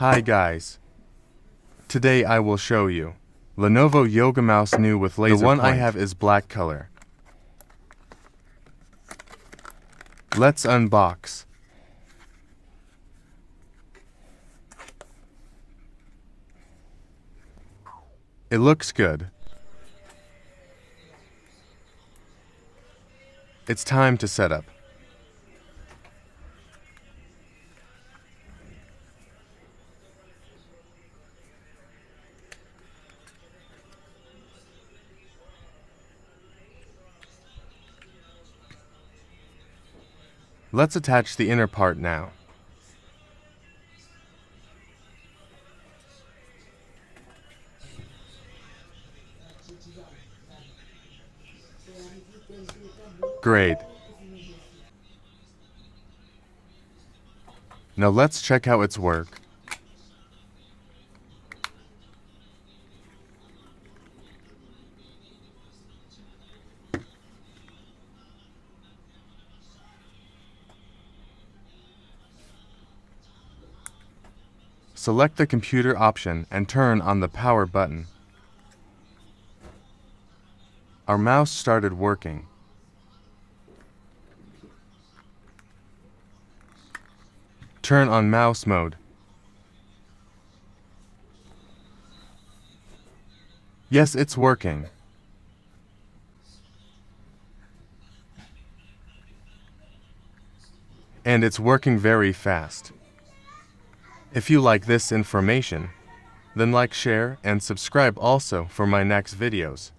Hi guys. Today I will show you Lenovo Yoga Mouse new with laser point. The one I have is black color. Let's unbox. It looks good. It's time to set up. Let's attach the inner part now. Great. Now let's check how it's work. Select the computer option and turn on the power button. Our mouse started working. Turn on mouse mode. Yes, it's working. And it's working very fast. If you like this information, then like, share, and subscribe also for my next videos.